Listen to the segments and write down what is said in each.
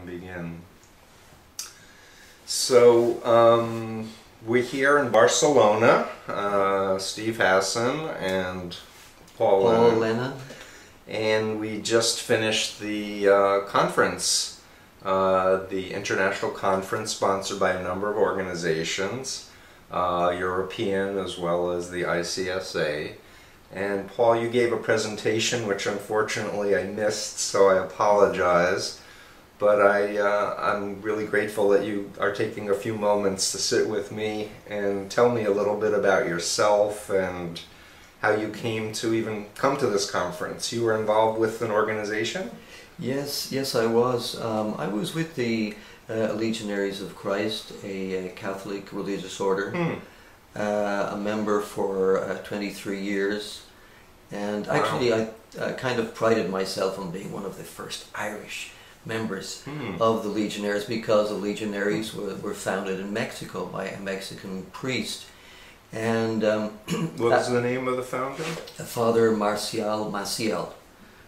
can begin. So, we're here in Barcelona, Steve Hassan and Paul Lennon. And we just finished the conference, the international conference sponsored by a number of organizations, European as well as the ICSA. And Paul, you gave a presentation which unfortunately I missed, so I apologize. But I'm really grateful that you are taking a few moments to sit with me and tell me a little bit about yourself and how you came to even come to this conference. You were involved with an organization? Yes, I was. I was with the Legionaries of Christ, a Catholic religious order, a member for 23 years. And actually, I kind of prided myself on being one of the first Irish members of the Legionaries, because the Legionaries were founded in Mexico by a Mexican priest. And what was the name of the founder? Father Maciel.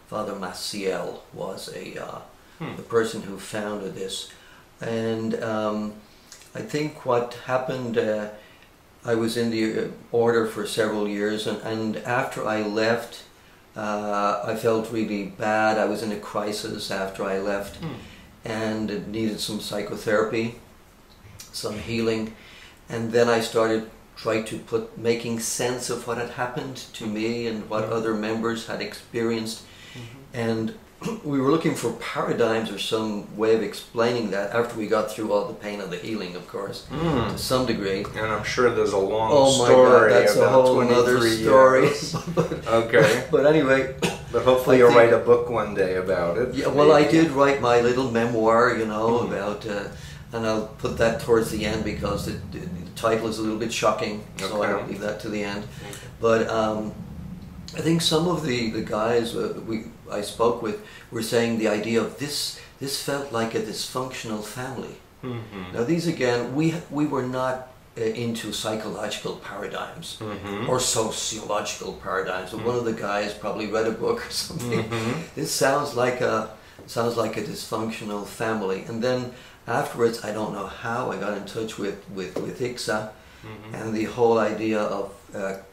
Father Maciel was the person who founded this. And I think what happened, I was in the order for several years, and after I left, I felt really bad. I was in a crisis after I left, and it needed some psychotherapy, some healing. And then I started trying to making sense of what had happened to me and what other members had experienced. And we were looking for paradigms or some way of explaining that after we got through all the pain of the healing, of course, to some degree. And I'm sure there's a long story. Oh my God, that's a whole other story. Okay. But anyway. But hopefully you'll write a book one day about it. Yeah, well, I did write my little memoir, you know, about, and I'll put that towards the end because the title is a little bit shocking, so I'll leave that to the end. But I think some of the guys I spoke with were saying the idea of this felt like a dysfunctional family. Now these again, we were not into psychological paradigms or sociological paradigms. But one of the guys probably read a book or something. This sounds like a dysfunctional family. And then afterwards, I don't know how, I got in touch with ICSA and the whole idea of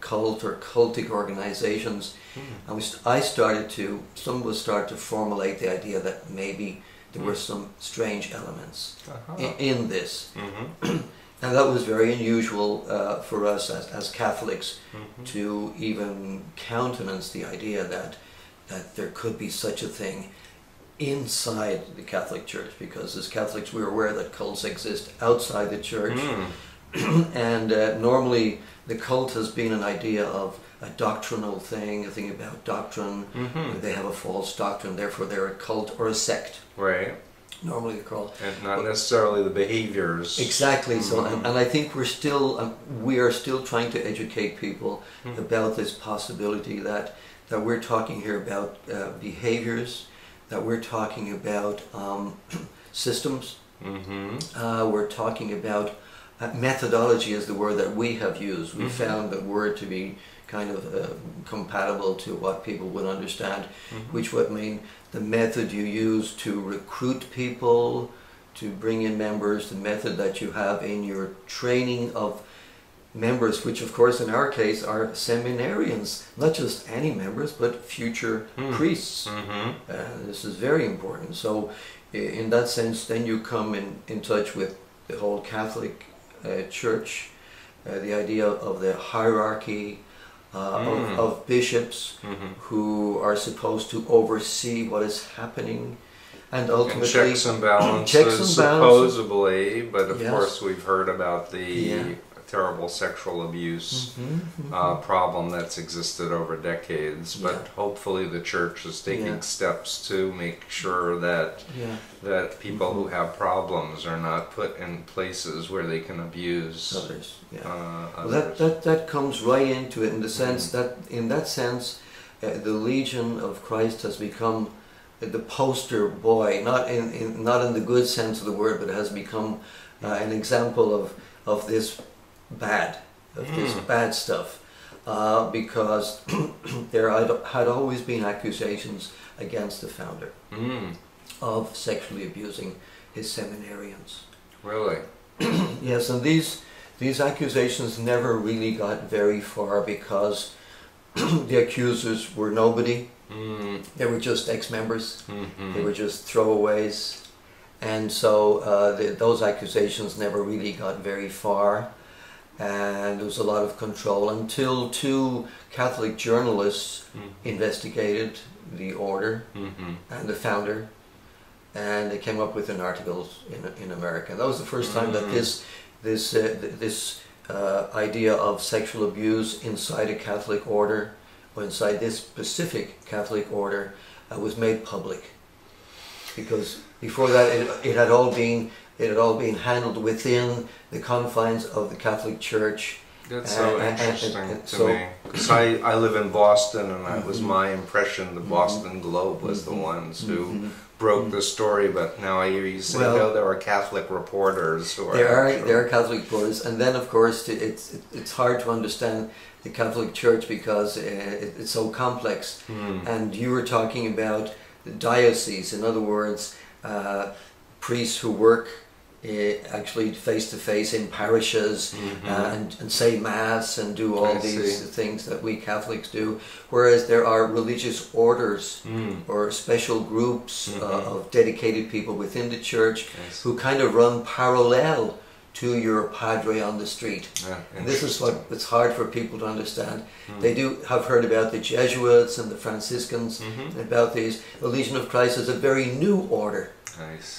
cult or cultic organizations. And some of us started to formulate the idea that maybe there were some strange elements in this. And that was very unusual for us as Catholics to even countenance the idea that there could be such a thing inside the Catholic Church, because as Catholics we're aware that cults exist outside the Church. And normally the cult has been an idea of a doctrinal thing, a thing about doctrine. They have a false doctrine, therefore they're a cult or a sect. Right. Normally they're called. And not necessarily the behaviors. Exactly. So, and I think we are still trying to educate people about this possibility that we're talking here about behaviors, that we're talking about systems. We're talking about methodology is the word that we have used. We found the word to be kind of compatible to what people would understand, which would mean the method you use to recruit people, to bring in members, the method that you have in your training of members, which of course in our case are seminarians, not just any members, but future priests. This is very important. So in that sense, then you come in touch with the whole Catholic Church, the idea of the hierarchy, of bishops who are supposed to oversee what is happening, and ultimately checks and balances, supposedly, but of course we've heard about the terrible sexual abuse problem that's existed over decades, but hopefully the Church is taking steps to make sure that that people who have problems are not put in places where they can abuse others. Others. Well, that comes right into it in the sense that the Legion of Christ has become the poster boy, not in the good sense of the word, but it has become an example of this bad stuff, because there had always been accusations against the founder. of sexually abusing his seminarians. Really? Yes, and these accusations never really got very far because the accusers were nobody. They were just ex-members. They were just throwaways. And so those accusations never really got very far. And there was a lot of control until two Catholic journalists investigated the order and the founder, and they came up with an article in America. That was the first time that this idea of sexual abuse inside a Catholic order, or inside this specific Catholic order, was made public. Because before that, it had all been handled within the confines of the Catholic Church. That's so interesting to me. Because I live in Boston, and that was my impression. The Boston Globe was the ones who broke the story, but now I hear you say, no, there are Catholic reporters who are there are Catholic reporters, and then of course it's hard to understand the Catholic Church because it's so complex. And you were talking about the diocese, in other words, priests who work actually face-to-face in parishes and say Mass and do all these things that we Catholics do, whereas there are religious orders or special groups of dedicated people within the Church who kind of run parallel to your padre on the street. And this is what it's hard for people to understand. They do have heard about the Jesuits and the Franciscans, and about these. The Legion of Christ is a very new order.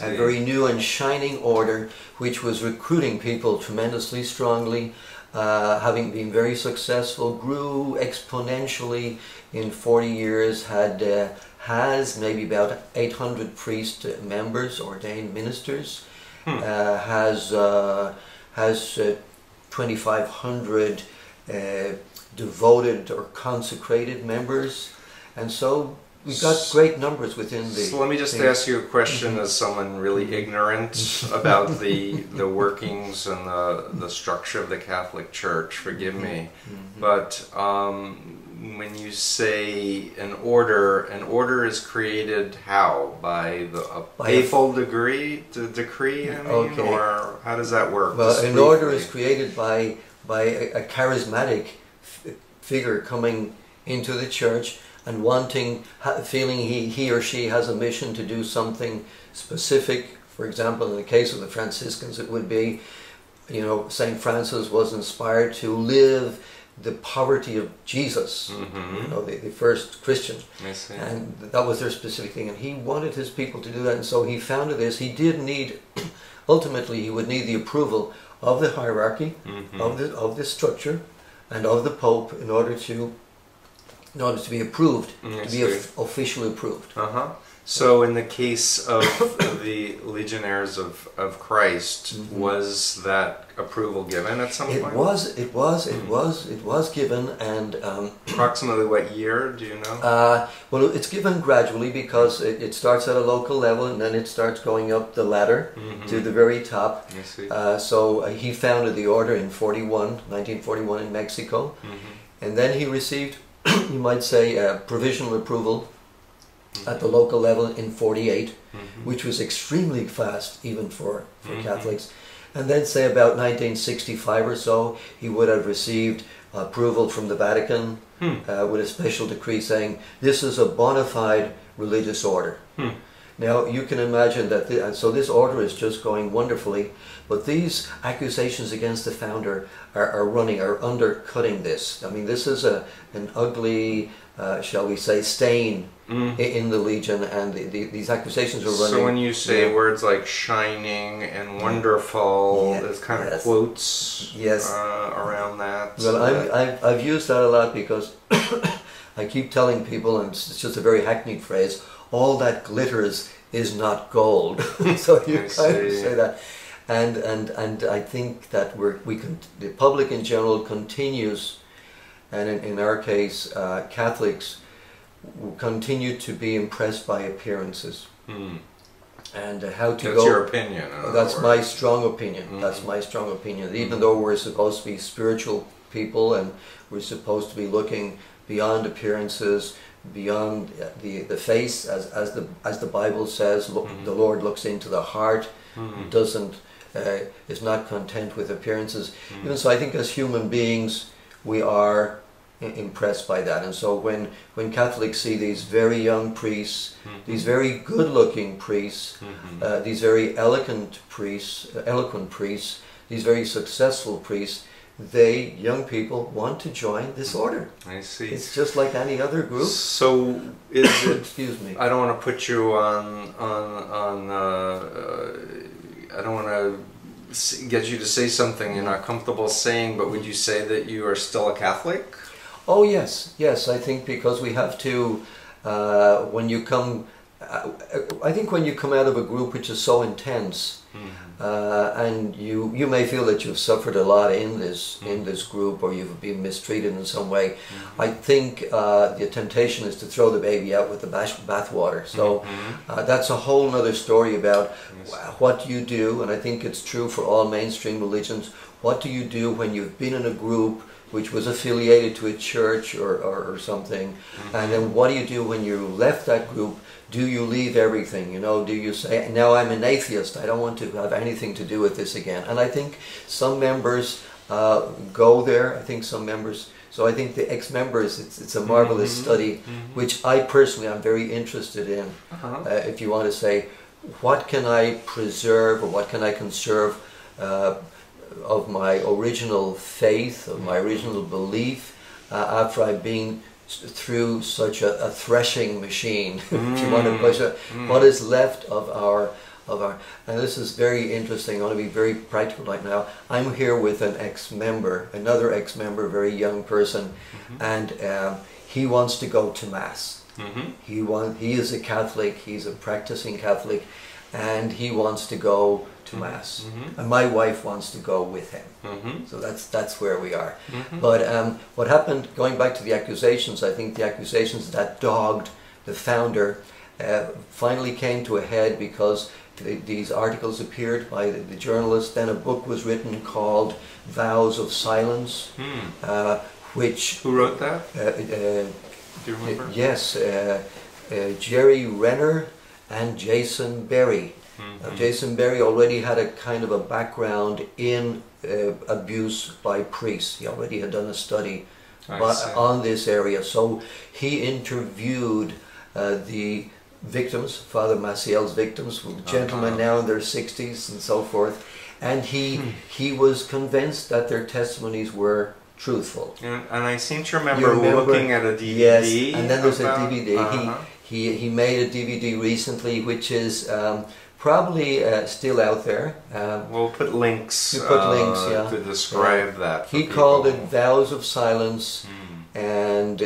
A very new and shining order, which was recruiting people tremendously strongly, having been very successful, grew exponentially in 40 years, has maybe about 800 priest members, ordained ministers, has 2,500 devoted or consecrated members, and so we've got great numbers within the... So let me just ask you a question as someone really ignorant about the workings and the structure of the Catholic Church. Forgive me. But when you say an order is created how? By a papal decree, I mean? Or how does that work? Well, an order is created by a charismatic figure coming into the Church and feeling he or she has a mission to do something specific. For example, in the case of the Franciscans, it would be, St. Francis was inspired to live the poverty of Jesus, the first Christian. And that was their specific thing. And he wanted his people to do that, and so he founded this. He did need, ultimately, he would need the approval of the hierarchy, of the structure, and of the Pope in order to be approved, to be officially approved. So in the case of the Legionaries of Christ, was that approval given at some point? It was given, and approximately what year, do you know? Well, it's given gradually because it starts at a local level and then it starts going up the ladder to the very top. So he founded the order in 1941 in Mexico, and then he received, you might say, provisional approval at the local level in 48, which was extremely fast even for Catholics. And then say about 1965 or so, he would have received approval from the Vatican with a special decree saying this is a bona fide religious order. Now you can imagine that, so this order is just going wonderfully, but these accusations against the founder are undercutting this. I mean, this is an ugly, shall we say, stain in the Legion, and these accusations are running. So when you say words like shining and wonderful, there's kind of quotes around that. Well, I've used that a lot because I keep telling people, and it's just a very hackneyed phrase, all that glitters is not gold. So you kind of say that. And I think that the public in general continues, and in our case, Catholics continue to be impressed by appearances. And how to go... That's your opinion. That's my strong opinion. That's my strong opinion. Even though we're supposed to be spiritual people and we're supposed to be looking beyond appearances beyond the face, as the Bible says. Look, the Lord looks into the heart. Doesn't is not content with appearances. Even so, I think as human beings we are impressed by that. And so when Catholics see these very young priests, these very good-looking priests, these very eloquent priests, these very successful priests, young people want to join this order. I see. It's just like any other group. So is it? Excuse me. I don't want to put you on. I don't want to get you to say something you're not comfortable saying. But would you say that you are still a Catholic? Oh yes, yes. I think because we have to. When you come, I think when you come out of a group which is so intense. And you may feel that you've suffered a lot in this group, or you've been mistreated in some way. I think the temptation is to throw the baby out with the bathwater. So that's a whole other story about what you do, and I think it's true for all mainstream religions. What do you do when you've been in a group which was affiliated to a church or something, and then what do you do when you left that group? Do you leave everything? You know, do you say, now I'm an atheist, I don't want to have anything to do with this again? And I think some members go there. I think some members, so I think the ex-members, it's a marvelous study, which I personally am very interested in. If you want to say, what can I preserve, or what can I conserve of my original faith, of my original belief, after I've been through such a threshing machine, if you want to push it. What is left of our, and this is very interesting. I want to be very practical right now. I'm here with an ex-member, another ex-member, very young person, and he wants to go to Mass. He is a Catholic, he's a practicing Catholic, and he wants to go to Mass, and my wife wants to go with him. So that's where we are. But what happened, going back to the accusations, I think the accusations that dogged the founder finally came to a head because these articles appeared by the journalist. Then a book was written called Vows of Silence, which... Who wrote that? Do you remember? Yes, Jerry Renner and Jason Berry. Jason Berry already had a kind of a background in abuse by priests. He already had done a study on this area. So he interviewed the victims, Father Maciel's victims, gentlemen now in their 60s and so forth. And he was convinced that their testimonies were truthful. And I seem to remember looking at a DVD. Yes, and then there's a DVD. He made a DVD recently, which is probably still out there. We'll put links, to describe that. He called it Vows of Silence, and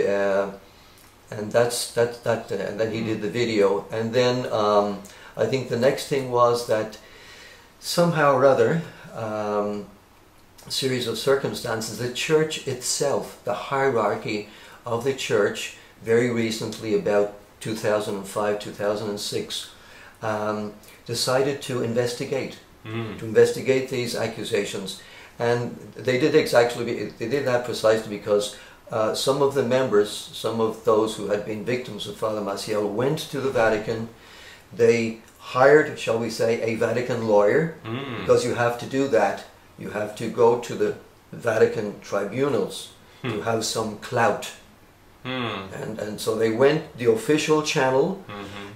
that's that. And then he did the video, and then I think the next thing was that somehow or other, a series of circumstances, the church itself, the hierarchy of the church, very recently, about 2005, 2006, decided to investigate these accusations, and they did that precisely because some of the members, some of those who had been victims of Father Maciel, went to the Vatican. They hired, shall we say, a Vatican lawyer, because you have to do that. You have to go to the Vatican tribunals to have some clout. And so they went the official channel,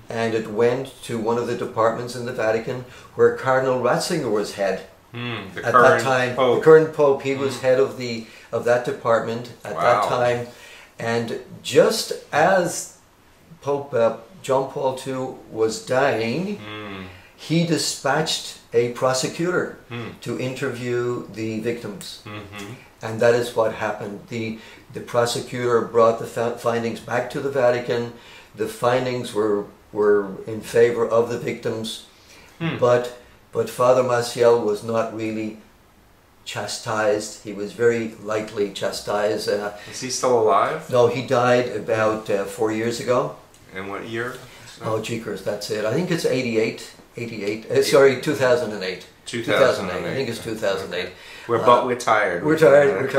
and it went to one of the departments in the Vatican where Cardinal Ratzinger was head. At that time, the current Pope, he was head of that department at that time. And just as Pope John Paul II was dying, he dispatched a prosecutor to interview the victims. And that is what happened. The prosecutor brought the findings back to the Vatican. The findings were in favor of the victims, but Father Maciel was not really chastised. He was very lightly chastised. Is he still alive? No, he died about 4 years ago. In what year? Oh, jeekers, that's it. I think it's 88. 88. Sorry, 2008. 2008. I think it's 2008. We're tired. We're tired.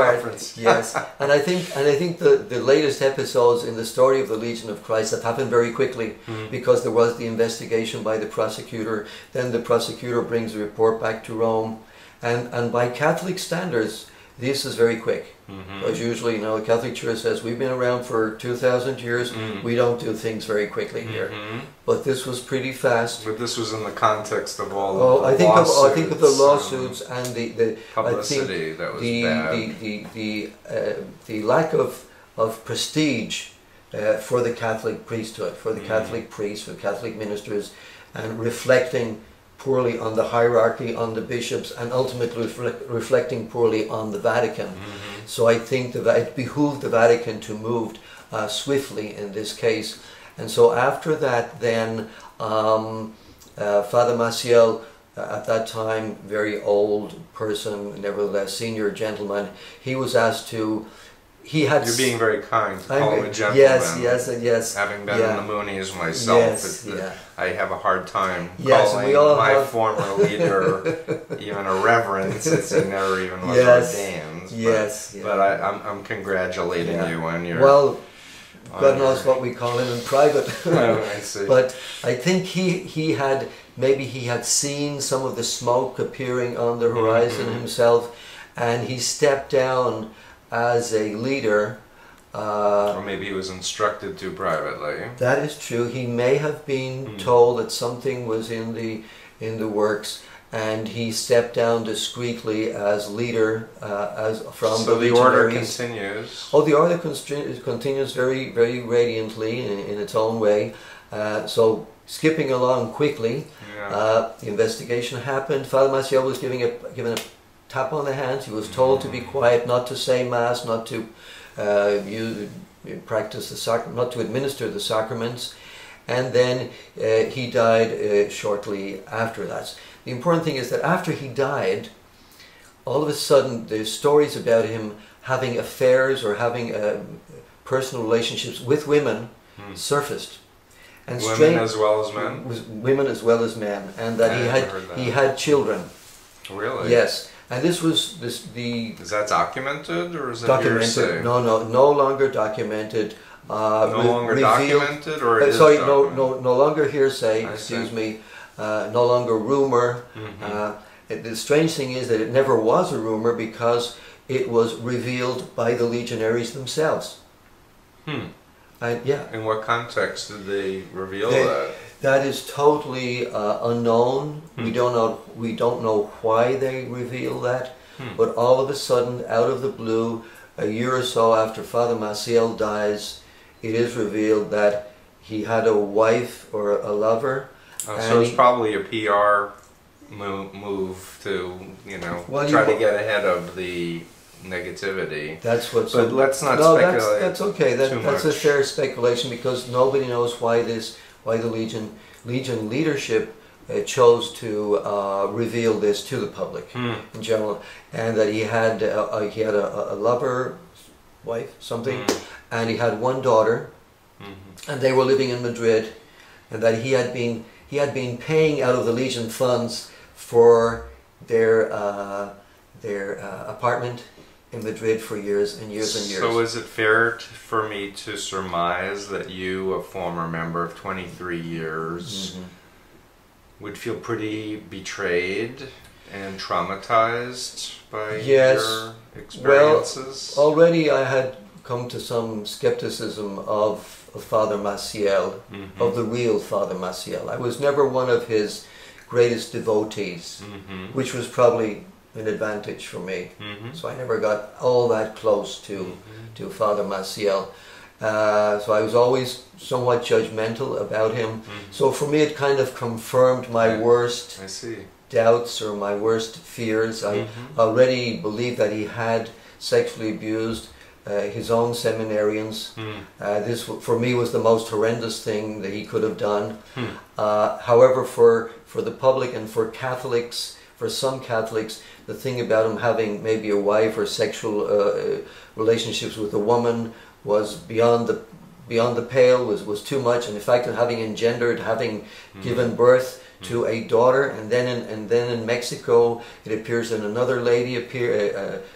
Yes, and I think the latest episodes in the story of the Legion of Christ have happened very quickly, because there was the investigation by the prosecutor. Then the prosecutor brings a report back to Rome, and by Catholic standards, this is very quick. Because usually, the Catholic Church says we've been around for 2,000 years. We don't do things very quickly here. But this was pretty fast. But this was in the context of all of the lawsuits. I think of the lawsuits and the publicity that was bad. The lack of prestige for the Catholic priesthood, for the Catholic priests, for Catholic ministers, and reflecting poorly on the hierarchy, on the bishops, and ultimately reflecting poorly on the Vatican. So I think it behooved the Vatican to move swiftly in this case. And so after that, then Father Maciel, at that time very old person, nevertheless senior gentleman, he was asked to. You're being very kind to call him a gentleman. Yes. Having been in the Moonies myself, I have a hard time calling my former leader even a reverend, since he never even was ordained. But I'm congratulating you on your... Well, God knows what we call him in private. I see. But I think he had seen some of the smoke appearing on the horizon himself, and he stepped down as a leader. Or maybe he was instructed to privately. That is true. He may have been told that something was in the works, and he stepped down discreetly as leader from the Legionaries. So the order continues. Oh, the order continues very, very radiantly in its own way. So skipping along quickly, the investigation happened. Father Maciel was given a tap on the hands. He was told to be quiet, not to say mass, not to practice the sacrament, not to administer the sacraments, and then he died shortly after that. The important thing is that after he died, all of a sudden the stories about him having affairs or having personal relationships with women surfaced. And women as well as men? Women as well as men, and that he had children. Really? Yes. And this was Is that documented, or is it documented? hearsay? No longer documented. No longer documented, or it is sorry, documented? no longer hearsay. Excuse me. No longer rumor. The strange thing is that it never was a rumor, because it was revealed by the legionaries themselves. In what context did they reveal that? That is totally unknown. We don't know why they reveal that. But all of a sudden, out of the blue, a year or so after Father Maciel dies, it is revealed that he had a wife or a lover. So it's probably a PR move to, try to get ahead of the negativity. That's what's. But let's not speculate. That's okay. That's a fair speculation, because nobody knows why the Legion leadership chose to reveal this to the public in general, and that he had a lover, wife, something, and he had one daughter, and they were living in Madrid, and that he had been paying out of the Legion funds for their apartment in Madrid for years and years and years. So is it fair for me to surmise that you, a former member of 23 years, would feel pretty betrayed and traumatized by your experiences? Well, already I had come to some skepticism of Father Maciel, of the real Father Maciel. I was never one of his greatest devotees, which was probably an advantage for me. So I never got all that close to Father Maciel. So I was always somewhat judgmental about him. So for me it kind of confirmed my worst doubts or my worst fears. I already believed that he had sexually abused his own seminarians. This for me was the most horrendous thing that he could have done. However, for the public and for Catholics, for some Catholics, the thing about him having maybe a wife or sexual relationships with a woman was beyond the pale, was too much, and the fact of having engendered, having given birth to a daughter, and then in Mexico it appears that another lady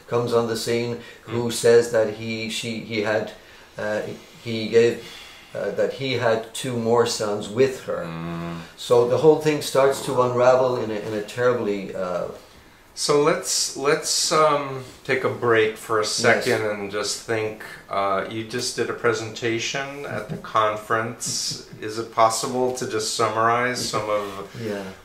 comes on the scene who says that that he had 2 more sons with her. So the whole thing starts to unravel in a terribly. So let's take a break for a second and just think. You just did a presentation at the conference. Is it possible to just summarize some of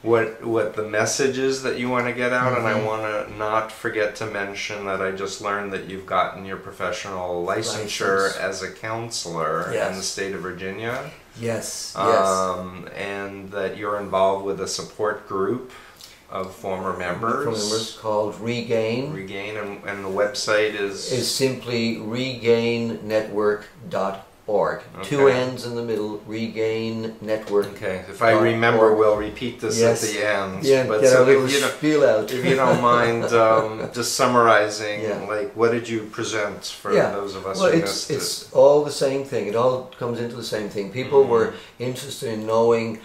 what the message is that you want to get out? And I want to not forget to mention that I just learned that you've gotten your professional licensure as a counselor in the state of Virginia. Yes. And that you're involved with a support group of former members called Regain. Regain, and the website is simply regainnetwork.org. 2 N's in the middle, Regain Network. Okay, if I remember, we'll repeat this at the end. Yeah, but get so a little spiel out. If you don't mind just summarizing, like, what did you present for those of us who missed it? It's all the same thing. It all comes into the same thing. People were interested in knowing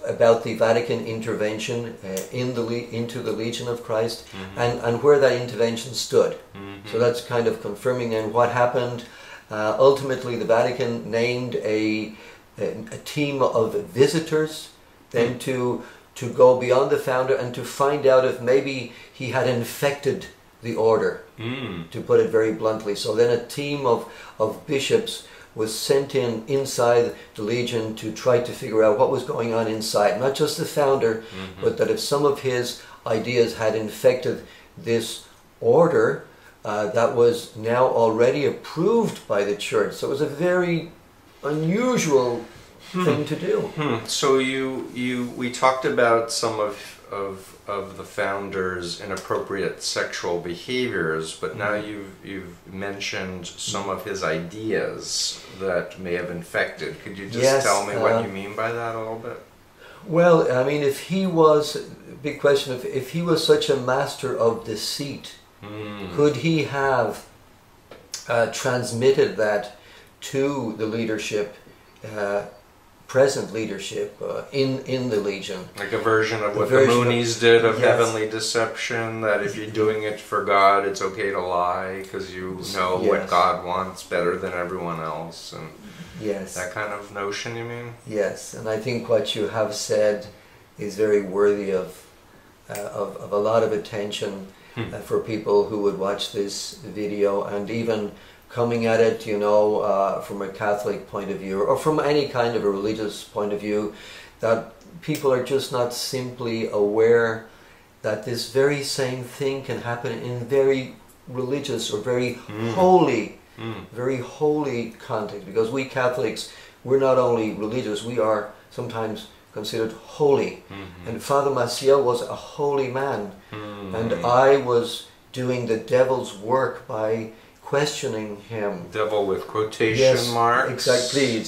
about the Vatican intervention into the Legion of Christ and where that intervention stood. So that's kind of confirming then what happened. Ultimately, the Vatican named a team of visitors then to go beyond the founder and to find out if maybe he had infected the order, to put it very bluntly. So then a team of bishops was sent inside the Legion to try to figure out what was going on inside. Not just the founder, but that if some of his ideas had infected this order that was now already approved by the Church. So it was a very unusual thing to do. So we talked about some of the founder's inappropriate sexual behaviors, but now you've mentioned some of his ideas that may have infected. Could you just tell me what you mean by that a little bit? Well, I mean, if he was, big question, if he was such a master of deceit, could he have transmitted that to the leadership, present leadership in the Legion? Like a version of what the Moonies did of heavenly deception, that if you're doing it for God, it's okay to lie because you know what God wants better than everyone else, and that kind of notion, you mean? Yes, and I think what you have said is very worthy of a lot of attention for people who would watch this video, and even coming at it, you know, from a Catholic point of view, or from any kind of a religious point of view, that people are just not simply aware that this very same thing can happen in very religious or very holy context. Because we Catholics, we're not only religious, we are sometimes considered holy. And Father Maciel was a holy man, and I was doing the devil's work by questioning him. Devil with quotation marks. Exactly.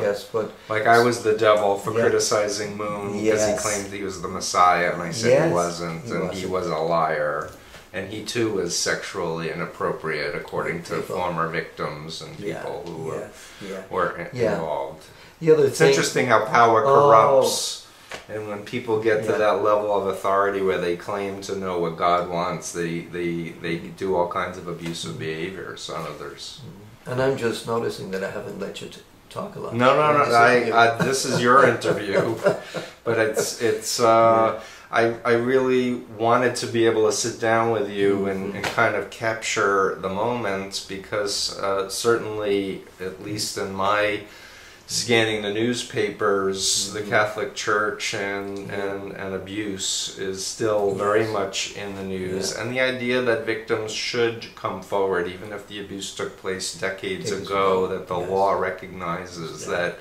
Yes. But like I was the devil for criticizing Moon because he claimed he was the Messiah, and I said he wasn't, and he was a liar, and he too was sexually inappropriate according to former victims and people who were involved. It's interesting how power corrupts. And when people get to that level of authority where they claim to know what God wants, they do all kinds of abusive behaviors on others. And I'm just noticing that I haven't let you talk a lot. No. This is your interview, but I really wanted to be able to sit down with you and kind of capture the moment, because certainly, at least in my scanning the newspapers, the Catholic Church and abuse is still very much in the news, and the idea that victims should come forward even if the abuse took place decades ago, that the law recognizes that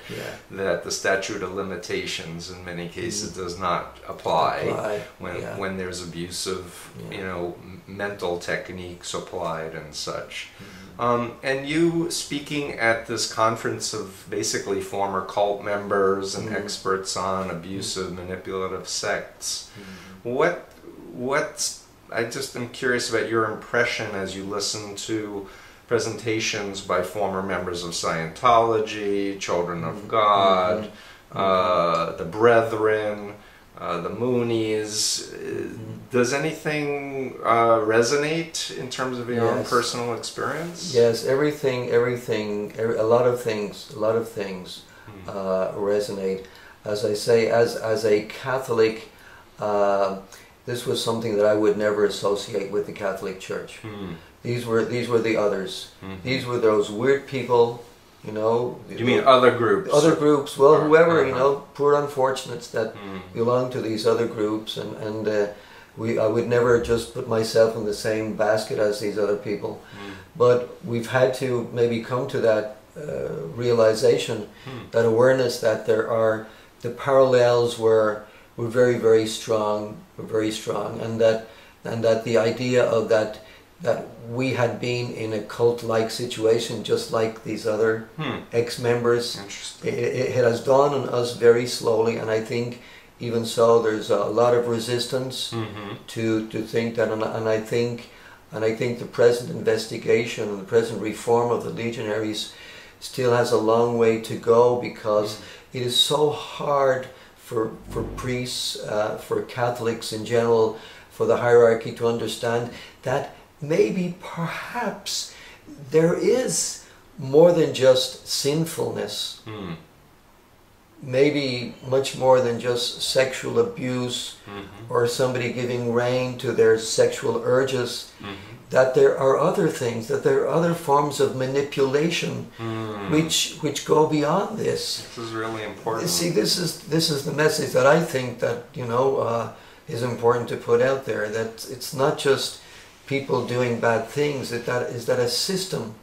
the statute of limitations in many cases does not apply when there's abusive mental techniques applied and such. And you speaking at this conference of basically former cult members and experts on abusive, manipulative sects, I just am curious about your impression as you listen to presentations by former members of Scientology, Children of God, the Brethren, the Moonies. Does anything resonate in terms of your own personal experience? Yes, everything, a lot of things resonate. As I say, as a Catholic, this was something that I would never associate with the Catholic Church. These were the others. These were those weird people, you know. You mean other groups? Other groups. Well, whoever, you know, poor unfortunates that belong to these other groups, and I would never just put myself in the same basket as these other people. But we've had to maybe come to that realization, that awareness that the parallels were very, very strong, and that the idea of that we had been in a cult-like situation just like these other ex-members. It has dawned on us very slowly, and I think even so there's a lot of resistance to think that, and I think the present investigation and the present reform of the Legionaries still has a long way to go, because it is so hard for priests, for Catholics in general, for the hierarchy to understand that maybe perhaps there is more than just sinfulness, maybe much more than just sexual abuse or somebody giving rein to their sexual urges, that there are other things, that there are other forms of manipulation which go beyond this. This is really important. See, this is the message that I think that, you know, is important to put out there, that it's not just people doing bad things, that a system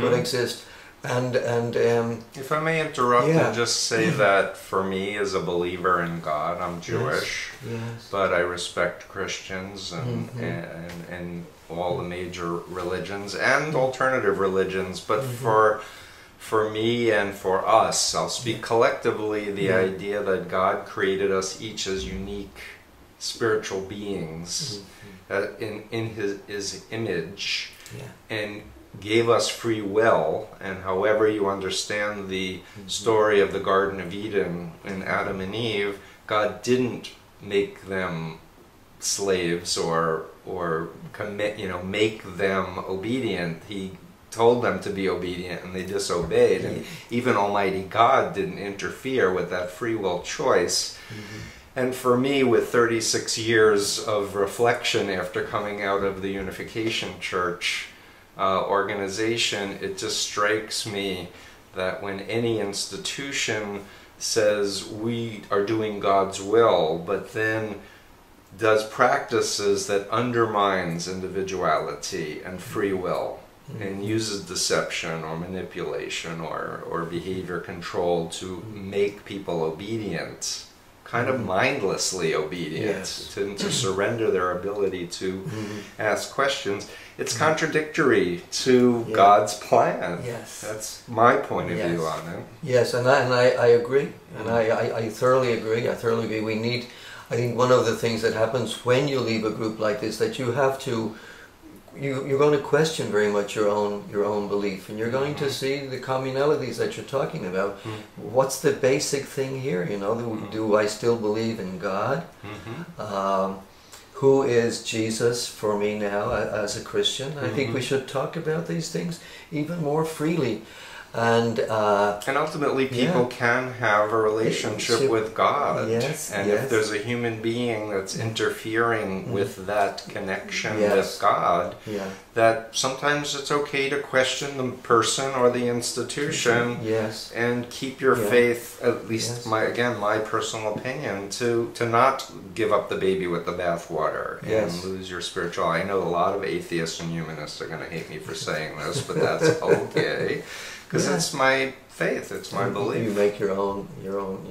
could exist. And if I may interrupt and just say that for me as a believer in God, I'm Jewish, but I respect Christians and all the major religions and alternative religions, but for me and for us, I'll speak collectively, the idea that God created us each as unique spiritual beings in his image, and gave us free will. And however you understand the story of the Garden of Eden in Adam and Eve, God didn't make them slaves or commit, you know, make them obedient. He told them to be obedient and they disobeyed, and even Almighty God didn't interfere with that free will choice. And for me, with 36 years of reflection after coming out of the Unification Church organization, it just strikes me that when any institution says we are doing God's will, but then does practices that undermines individuality and free will, and uses deception or manipulation or behavior control to make people obedient, kind of mindlessly obedient, to surrender their ability to ask questions, it's contradictory to God's plan. That's my point of view on it. Yes, and I agree, and I thoroughly agree. I thoroughly agree. We need, I think one of the things that happens when you leave a group like this, that you have to, you're going to question very much your own belief, and you're going to see the communalities that you're talking about. What's the basic thing here? You know, do I still believe in God? Who is Jesus for me now as a Christian? I think we should talk about these things even more freely. And ultimately people can have a relationship with God, and if there's a human being that's interfering with that connection with God, that sometimes it's okay to question the person or the institution, and keep your faith, at least my personal opinion, to not give up the baby with the bathwater and lose your spiritual. I know a lot of atheists and humanists are going to hate me for saying this, but that's okay. Because it's my faith, it's my belief. You make your own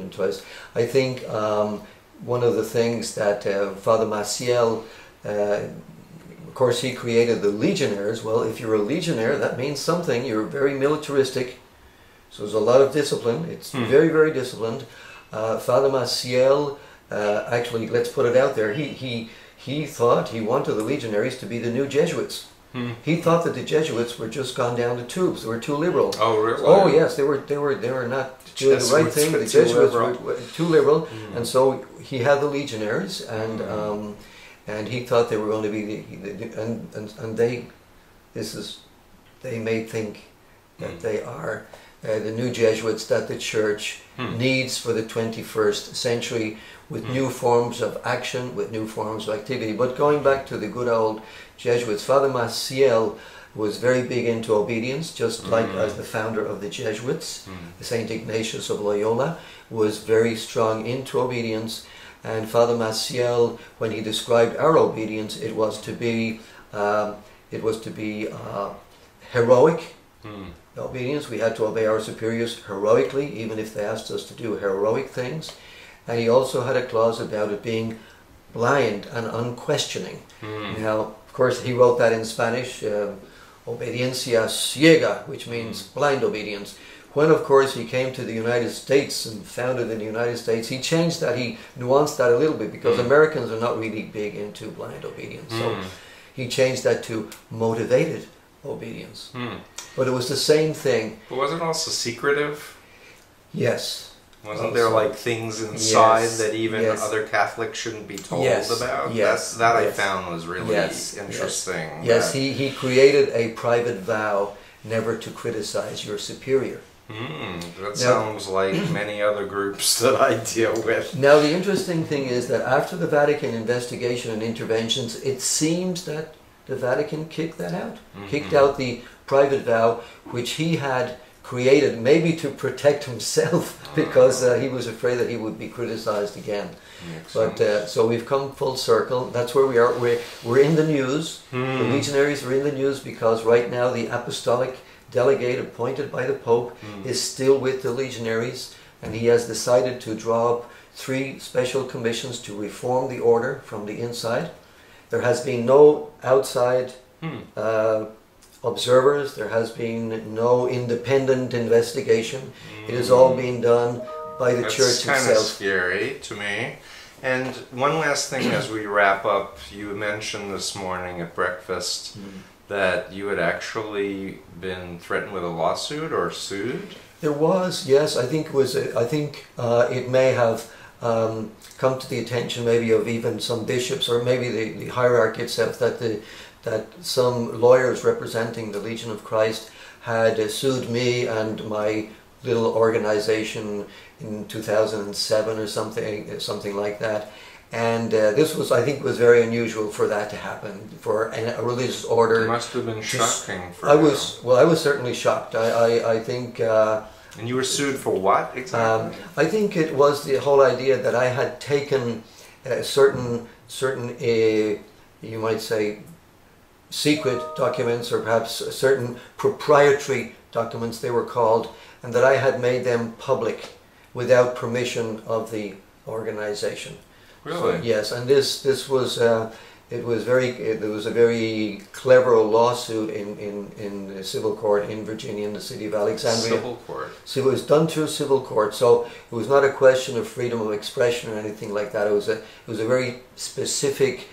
choice. I think one of the things that Father Maciel, of course, he created the Legionnaires. Well, if you're a Legionnaire, that means something. You're very militaristic, so there's a lot of discipline. It's very, very disciplined. Father Maciel, actually, let's put it out there. He thought he wanted the Legionaries to be the new Jesuits. He thought that the Jesuits were just gone down the tubes. They were too liberal. Oh, really? Oh, yes, they were not doing the right thing. The Jesuits were too liberal, and so he had the Legionaries, and he thought they were going to be they may think that they are the new Jesuits that the Church needs for the 21st century, with new forms of action, with new forms of activity. But going back to the good old Jesuits, Father Maciel was very big into obedience, just like as the founder of the Jesuits. Saint Ignatius of Loyola was very strong into obedience, and Father Maciel, when he described our obedience, it was to be heroic obedience. We had to obey our superiors heroically, even if they asked us to do heroic things. And he also had a clause about it being blind and unquestioning. Now, of course, he wrote that in Spanish, obediencia ciega, which means blind obedience. When, of course, he came to the United States and founded in the United States, he changed that, he nuanced that a little bit, because Americans are not really big into blind obedience. So he changed that to motivated obedience. But it was the same thing. But was it also secretive? Yes. Wasn't there like things inside that even other Catholics shouldn't be told about? That I found was really interesting. Yes, he created a private vow never to criticize your superior. That sounds like many other groups that I deal with. Now, the interesting thing is that after the Vatican investigation and interventions, it seems that the Vatican kicked that out. Kicked out the private vow, which he had created maybe to protect himself, because he was afraid that he would be criticized again. But so we've come full circle. That's where we are. We're in the news. The Legionaries are in the news because right now the apostolic delegate appointed by the Pope is still with the Legionaries, and he has decided to draw up 3 special commissions to reform the order from the inside. There has been no outside observers. There has been no independent investigation. It has all been done by the Church itself. That's kind of scary to me. And one last thing as we wrap up, you mentioned this morning at breakfast that you had actually been threatened with a lawsuit or sued? There was, yes. I think it may have come to the attention maybe of even some bishops, or maybe the hierarchy itself, that some lawyers representing the Legion of Christ had sued me and my little organization in 2007 or something like that. And this was, I think, was very unusual for that to happen, for a religious order. It must have been shocking for you. I was certainly shocked. I think... and you were sued for what exactly? I think it was the whole idea that I had taken certain you might say, secret documents, or perhaps certain proprietary documents they were called, and that I had made them public without permission of the organization. Really? So, yes, and this was it was a very clever lawsuit in the civil court in Virginia, in the city of Alexandria. Civil court. So it was done through civil court. So it was not a question of freedom of expression or anything like that. It was a very specific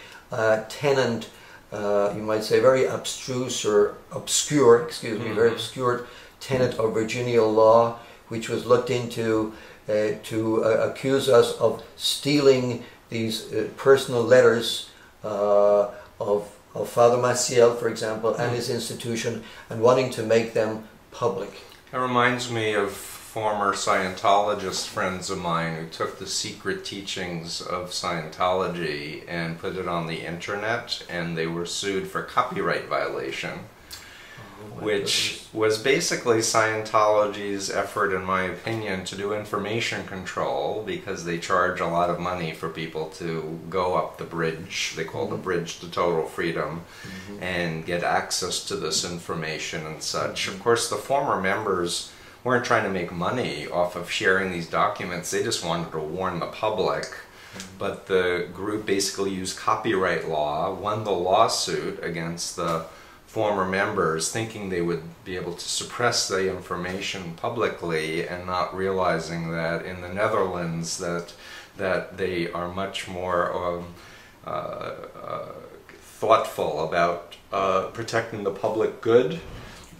tenet. You might say very abstruse or obscure, excuse me, very obscure tenet of Virginia law, which was looked into to accuse us of stealing these personal letters of Father Maciel, for example, and his institution, and wanting to make them public. It reminds me of former Scientologist friends of mine who took the secret teachings of Scientology and put it on the internet, and they were sued for copyright violation, which was basically Scientology's effort, in my opinion, to do information control, because they charge a lot of money for people to go up the bridge, they call the bridge to total freedom, and get access to this information and such. Of course, the former members weren't trying to make money off of sharing these documents, they just wanted to warn the public. But the group basically used copyright law, won the lawsuit against the former members, thinking they would be able to suppress the information publicly, and not realizing that in the Netherlands that they are much more thoughtful about protecting the public good.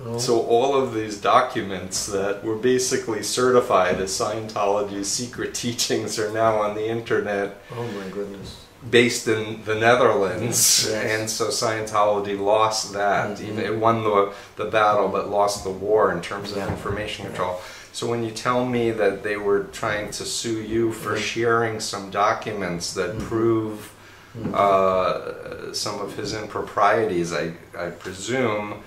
Oh. So all of these documents that were basically certified as Scientology's secret teachings are now on the internet. Oh my goodness. Based in the Netherlands, Yes. and so Scientology lost that. Mm-hmm. It won the battle, but lost the war in terms of Yeah. information control. So when you tell me that they were trying to sue you for sharing some documents that prove some of his improprieties, I presume,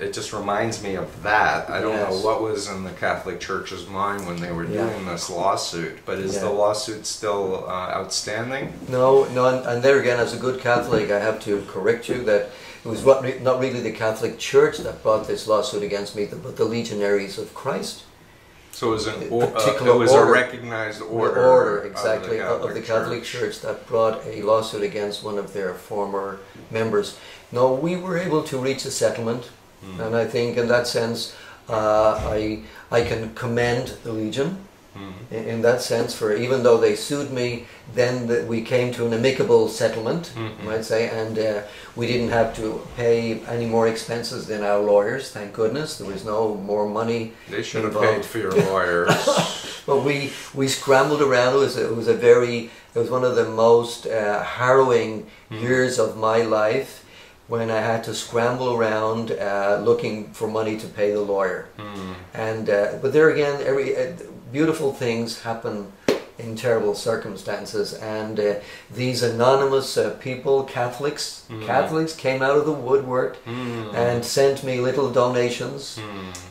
it just reminds me of that. I don't know what was in the Catholic Church's mind when they were doing this lawsuit, but is the lawsuit still outstanding? No, and there again, as a good Catholic, I have to correct you that it was not really the Catholic Church that brought this lawsuit against me, but the Legionaries of Christ. So it was, a recognized order, exactly, of the Catholic Church that brought a lawsuit against one of their former members. No, we were able to reach a settlement, and I think in that sense I can commend the Legion in that sense, for even though they sued me, then we came to an amicable settlement, you might say, and we didn't have to pay any more expenses than our lawyers, thank goodness. There was no more money. They should have paid for your lawyers. But we scrambled around. It was one of the most harrowing years of my life, when I had to scramble around looking for money to pay the lawyer. And but there again, beautiful things happen in terrible circumstances, and these anonymous people, Catholics, came out of the woodwork and sent me little donations,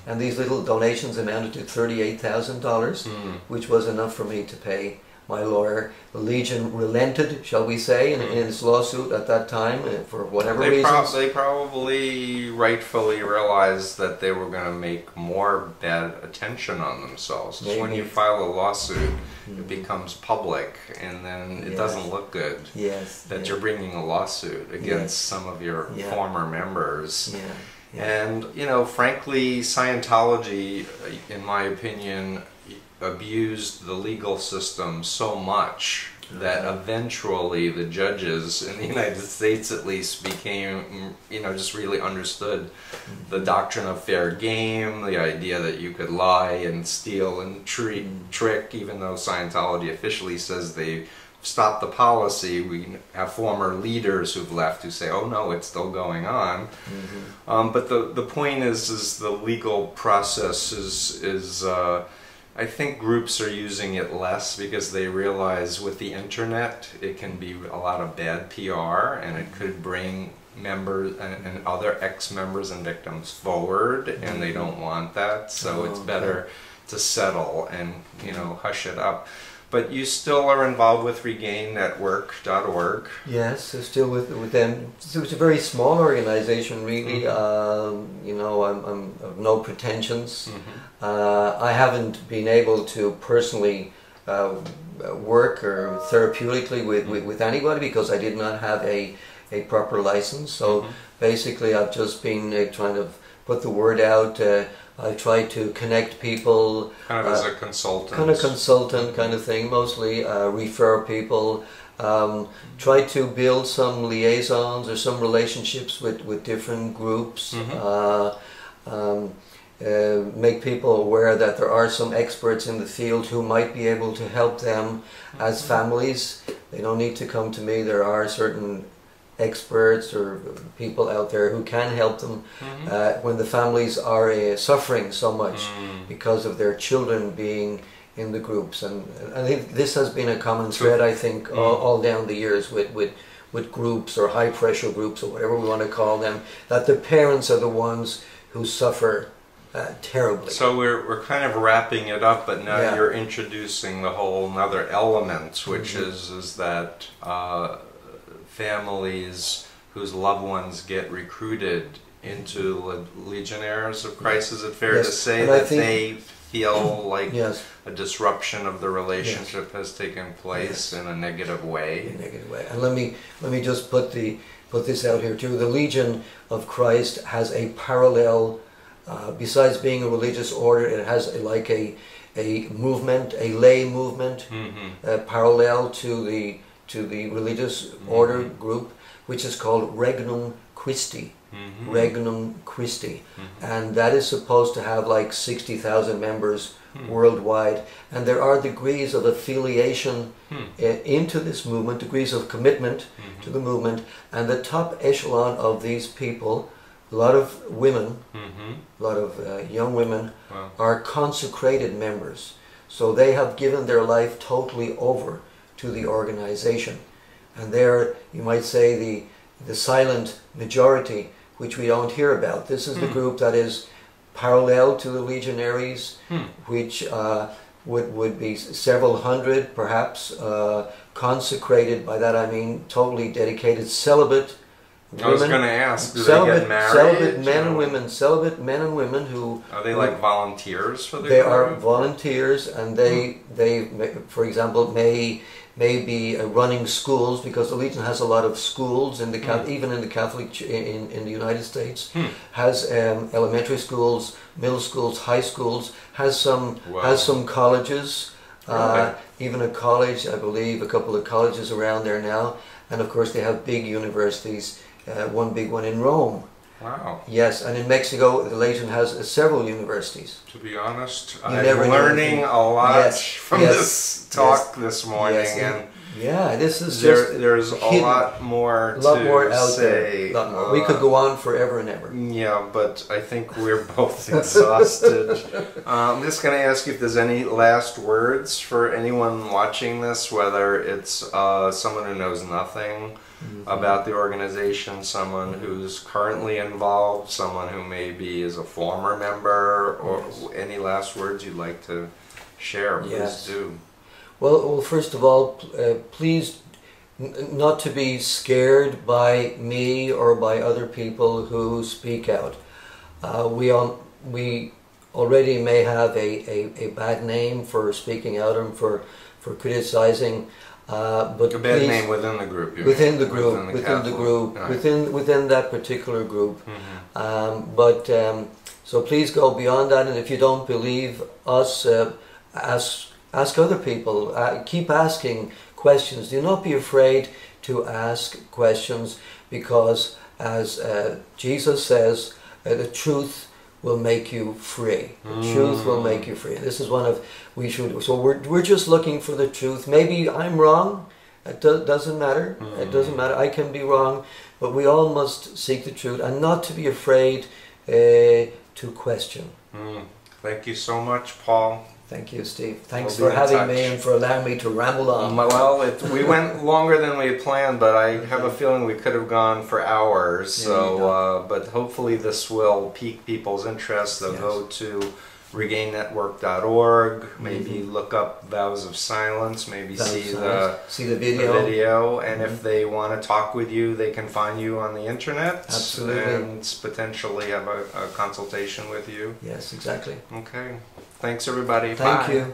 and these little donations amounted to $38,000, which was enough for me to pay my lawyer. The Legion relented, shall we say, in its lawsuit at that time, for whatever reasons. They probably rightfully realized that they were going to make more bad attention on themselves. Maybe. When you file a lawsuit, it becomes public, and then it doesn't look good that you're bringing a lawsuit against some of your former members. And, you know, frankly, Scientology, in my opinion, abused the legal system so much that eventually the judges in the United States, at least, became, you know, just really understood the doctrine of fair game, the idea that you could lie and steal and trick, even though Scientology officially says they stopped the policy. We have former leaders who've left who say, oh no, it's still going on. But the point is the legal process is I think groups are using it less because they realize with the internet it can be a lot of bad PR, and it could bring members and other ex-members and victims forward, and they don't want that, so it's better to settle and, you know, hush it up. But you still are involved with regainnetwork.org. Yes, I'm still with them. So it's a very small organization, really. You know, I'm of no pretensions. I haven't been able to personally work or therapeutically with anybody because I did not have a proper license. So basically, I've just been trying to put the word out. I try to connect people. Kind of as a consultant. Kind of consultant kind of thing, mostly. Refer people. Try to build some liaisons or some relationships with different groups. Make people aware that there are some experts in the field who might be able to help them as families. They don't need to come to me. There are certain experts or people out there who can help them when the families are suffering so much because of their children being in the groups. And I think this has been a common thread, I think, all down the years with groups or high pressure groups or whatever we want to call them, that the parents are the ones who suffer terribly. So we're kind of wrapping it up, but now you're introducing the whole another element, which is that families whose loved ones get recruited into Legionnaires of Christ, is it fair to say that they feel like a disruption of the relationship has taken place in a negative way? In a negative way. And let me just put this out here too. The Legion of Christ has a parallel, besides being a religious order, it has a movement, a lay movement, parallel to the to the religious order group, which is called Regnum Christi. Regnum Christi. And that is supposed to have like 60,000 members worldwide. And there are degrees of affiliation into this movement, degrees of commitment to the movement. And the top echelon of these people, a lot of women, a lot of young women, are consecrated members. So they have given their life totally over to the organization. And they're, you might say, the silent majority, which we don't hear about. This is the group that is parallel to the Legionaries, which would be several hundred, perhaps, consecrated. By that I mean totally dedicated, celibate women. I was going to ask, do they get married? Celibate men and women, celibate men and women who... Are they like volunteers for the They group? are volunteers, and they, for example, may be running schools, because the Legion has a lot of schools in the even in the Catholic in the United States, has elementary schools, middle schools, high schools, has some colleges, even a college, I believe, a couple of colleges around there now, and of course they have big universities, one big one in Rome. Wow. Yes, and in Mexico the Legion has several universities. To be honest, I'm learning a lot from this talk this morning, and yeah, this is there's a lot more to say. A lot more. We could go on forever and ever. Yeah, but I think we're both exhausted. I'm just going to ask you if there's any last words for anyone watching this, whether it's someone who knows nothing about the organization, someone who's currently involved, someone who maybe is a former member, or any last words you'd like to share, please do. Well, first of all, please not to be scared by me or by other people who speak out. We already may have a bad name for speaking out and for criticizing. But a bad name within the group. Within the group, within that particular group. So please go beyond that, and if you don't believe us, ask other people. Keep asking questions. Do not be afraid to ask questions, because as Jesus says, the truth will make you free. The truth will make you free. This is one of so we're just looking for the truth. Maybe I'm wrong. It doesn't matter. It doesn't matter. I can be wrong, but we all must seek the truth and not to be afraid to question. Thank you so much, Paul. Thank you, Steve. Thanks for having me and for allowing me to ramble on. Well, we went longer than we had planned, but I have a feeling we could have gone for hours. So, but hopefully this will pique people's interest. They'll go to regainnetwork.org, maybe look up Vows of Silence, maybe see the video, and if they want to talk with you, they can find you on the internet. Absolutely. And potentially have a consultation with you. Yes, exactly. Okay. Thanks, everybody. Thank Bye. you.